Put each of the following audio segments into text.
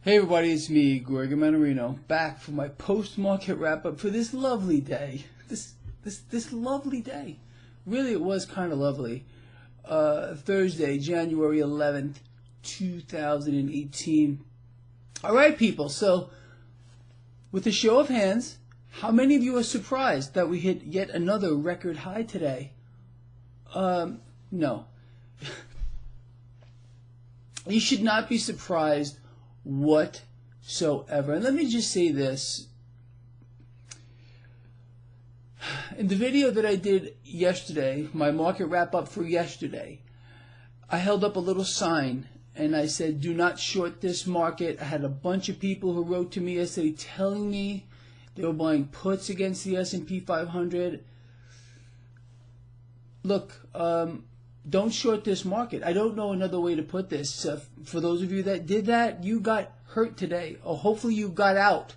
Hey everybody, it's me, Greg Manarino, back for my post-market wrap-up for this lovely day. This lovely day. Really, it was kind of lovely. Thursday, January 11th, 2018. Alright people, so with a show of hands, how many of you are surprised that we hit yet another record high today? No. You should not be surprised whatsoever. And let me just say this. In the video that I did yesterday, my market wrap up for yesterday, I held up a little sign and I said, do not short this market. I had a bunch of people who wrote to me yesterday telling me they were buying puts against the S&P 500. Look, don't short this market. I don't know another way to put this. For those of you that did that, you got hurt today. Or hopefully you got out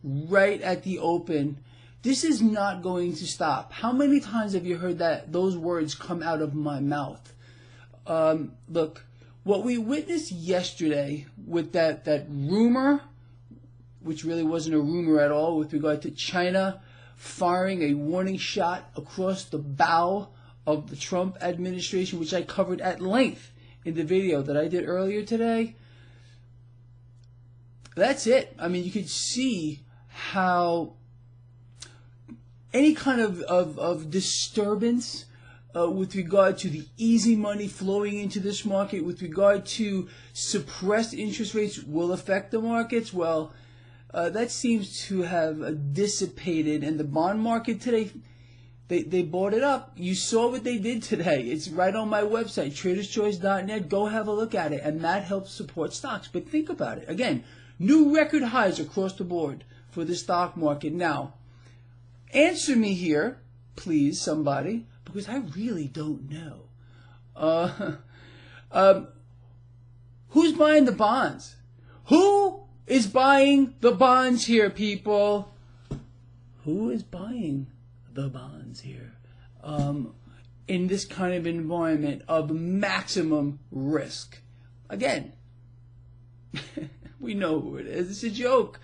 right at the open. This is not going to stop. How many times have you heard those words come out of my mouth? Look, what we witnessed yesterday with that rumor, which really wasn't a rumor at all, with regard to China firing a warning shot across the bow of the Trump administration, which I covered at length in the video that I did earlier today. That's it. I mean, you could see how any kind of disturbance with regard to the easy money flowing into this market, with regard to suppressed interest rates will affect the markets. Well, that seems to have dissipated, and the bond market today, They bought it up. You saw what they did today. It's right on my website, traderschoice.net. Go have a look at it, and that helps support stocks. But think about it. Again, new record highs across the board for the stock market. Now, answer me here, please, somebody, because I really don't know. Who's buying the bonds? Who is buying the bonds here, people? Who is buying the bonds here in this kind of environment of maximum risk? Again, we know who it is. It's a joke,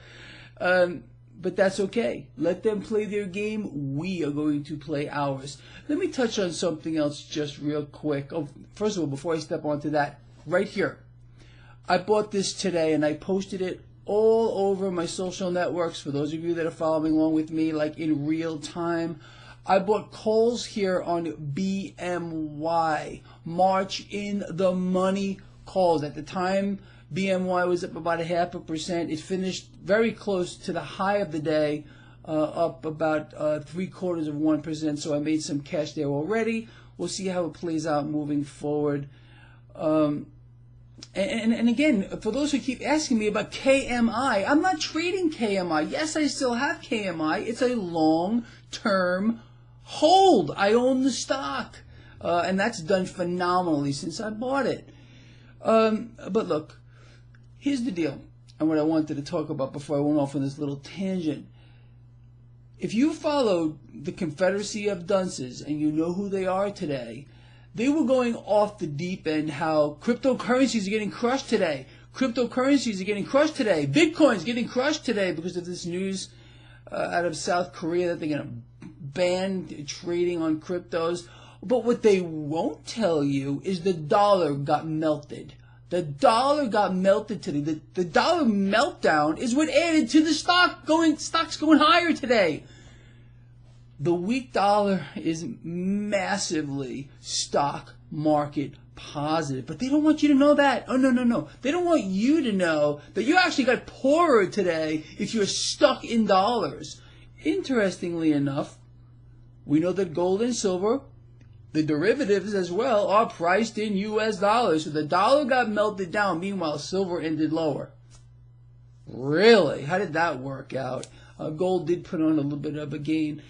but that's okay. Let them play their game. We are going to play ours. Let me touch on something else just real quick. Oh, first of all, before I step onto that, right here, I bought this today and I posted it all over my social networks. For those of you that are following along with me, like in real time, I bought calls here on BMY. March in the money calls. At the time, BMY was up about 0.5%. It finished very close to the high of the day, up about 0.75%. So I made some cash there already. We'll see how it plays out moving forward. And again, for those who keep asking me about KMI, I'm not trading KMI. Yes, I still have KMI. It's a long-term hold. I own the stock. And that's done phenomenally since I bought it. But look, here's the deal, and what I wanted to talk about before I went off on this little tangent. If you followed the Confederacy of Dunces and you know who they are today, they were going off the deep end how cryptocurrencies are getting crushed today. Cryptocurrencies are getting crushed today. Bitcoin's getting crushed today because of this news out of South Korea that they're going to ban trading on cryptos. But what they won't tell you is the dollar got melted. The dollar got melted today. The dollar meltdown is what added to the stocks going higher today. The weak dollar is massively stock market positive. But they don't want you to know that. Oh, no. They don't want you to know that you actually got poorer today if you're stuck in dollars. Interestingly enough, we know that gold and silver, the derivatives as well, are priced in US dollars. So the dollar got melted down. Meanwhile, silver ended lower. Really? How did that work out? Gold did put on a little bit of a gain.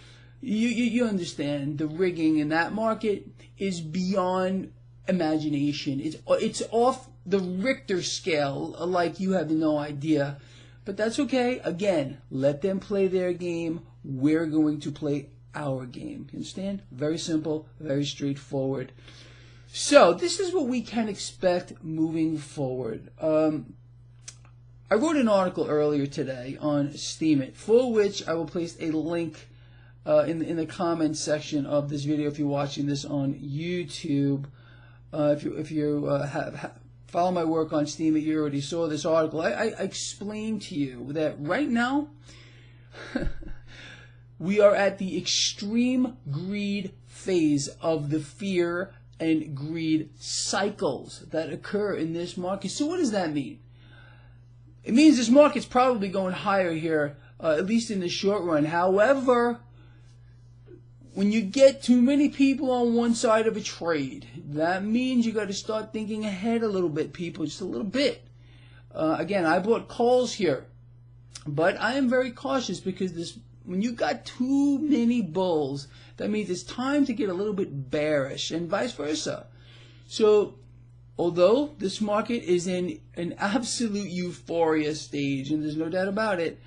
You understand, the rigging in that market is beyond imagination. It's off the Richter scale like you have no idea. But that's okay. Again, let them play their game. We're going to play our game. You understand? Very simple, very straightforward. So this is what we can expect moving forward. I wrote an article earlier today on Steam It, for which I will place a link in the comments section of this video if you're watching this on YouTube. If you follow my work on Steam It, you already saw this article. I explained to you that right now we are at the extreme greed phase of the fear and greed cycles that occur in this market. So what does that mean? It means this market's probably going higher here, at least in the short run. However, when you get too many people on one side of a trade, that means you got to start thinking ahead a little bit, people, just a little bit. Again, I bought calls here, but I am very cautious because when you got too many bulls, that means it's time to get a little bit bearish, and vice versa. So, although this market is in an absolute euphoria stage, and there's no doubt about it,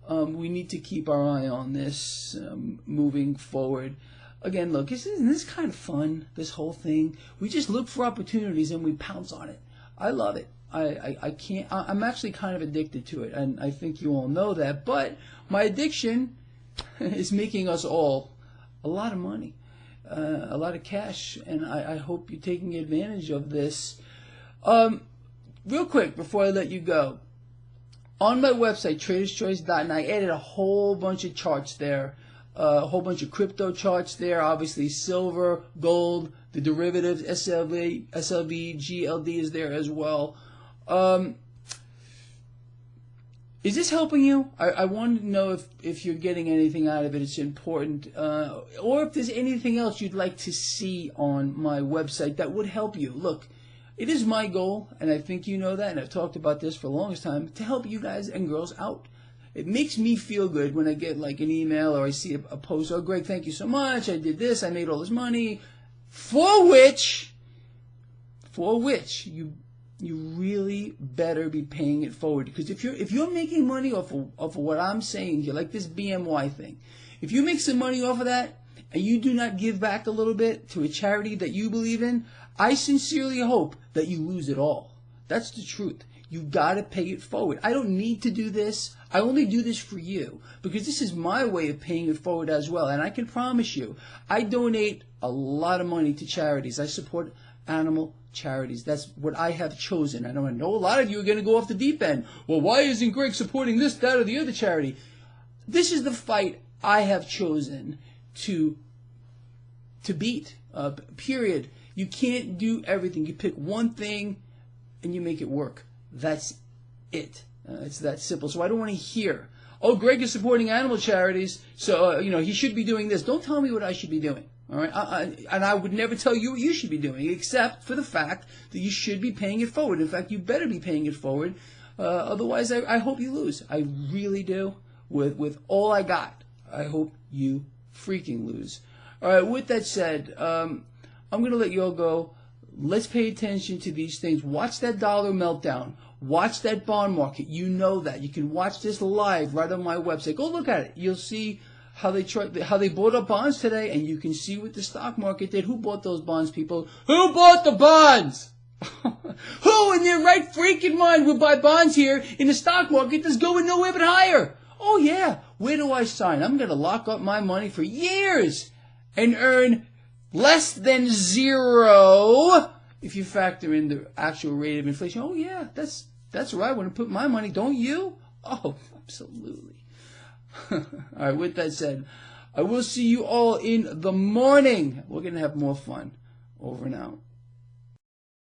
we need to keep our eye on this moving forward. Again, look, isn't this kind of fun, this whole thing? We just look for opportunities and we pounce on it. I love it. I can't. I'm actually kind of addicted to it, and I think you all know that. But my addiction is making us all a lot of money, a lot of cash, and I hope you're taking advantage of this. Real quick before I let you go, on my website traderschoice.net, I added a whole bunch of charts there, a whole bunch of crypto charts there. Obviously, silver, gold, the derivatives, SLV, GLD is there as well. Is this helping you? I wanted to know if you're getting anything out of it. It's important. Or if there's anything else you'd like to see on my website that would help you. Look, it is my goal, and I think you know that, and I've talked about this for the longest time, to help you guys and girls out. It makes me feel good when I get like an email or I see a post, oh, Greg, thank you so much, I did this, I made all this money, for which you really better be paying it forward. Because if you're making money off of what I'm saying here, like this BMY thing, if you make some money off of that and you do not give back a little bit to a charity that you believe in, I sincerely hope that you lose it all. That's the truth. You gotta pay it forward. I don't need to do this. I only do this for you because this is my way of paying it forward as well. And I can promise you, I donate a lot of money to charities. I support animal charities. That's what I have chosen. I know a lot of you are going to go off the deep end. Well, why isn't Greg supporting this, that, or the other charity? This is the fight I have chosen to beat. Period. You can't do everything. You pick one thing and you make it work. That's it. It's that simple. So I don't want to hear, oh, Greg is supporting animal charities, so he should be doing this. Don't tell me what I should be doing. All right, and I would never tell you what you should be doing, except for the fact that you should be paying it forward. In fact, you better be paying it forward. Otherwise, I hope you lose. I really do. With all I got, I hope you freaking lose. All right. With that said, I'm going to let you all go. Let's pay attention to these things. Watch that dollar meltdown. Watch that bond market. You know that. You can watch this live right on my website. Go look at it. You'll see how they bought up bonds today, and you can see what the stock market did. Who bought those bonds, people? Who bought the bonds? Who in their right freaking mind would buy bonds here in the stock market that's going nowhere but higher? Oh, yeah. Where do I sign? I'm going to lock up my money for years and earn less than zero if you factor in the actual rate of inflation. Oh, yeah. That's where I want to put my money. Don't you? Oh, absolutely. All right, with that said, I will see you all in the morning. We're going to have more fun. Over and out.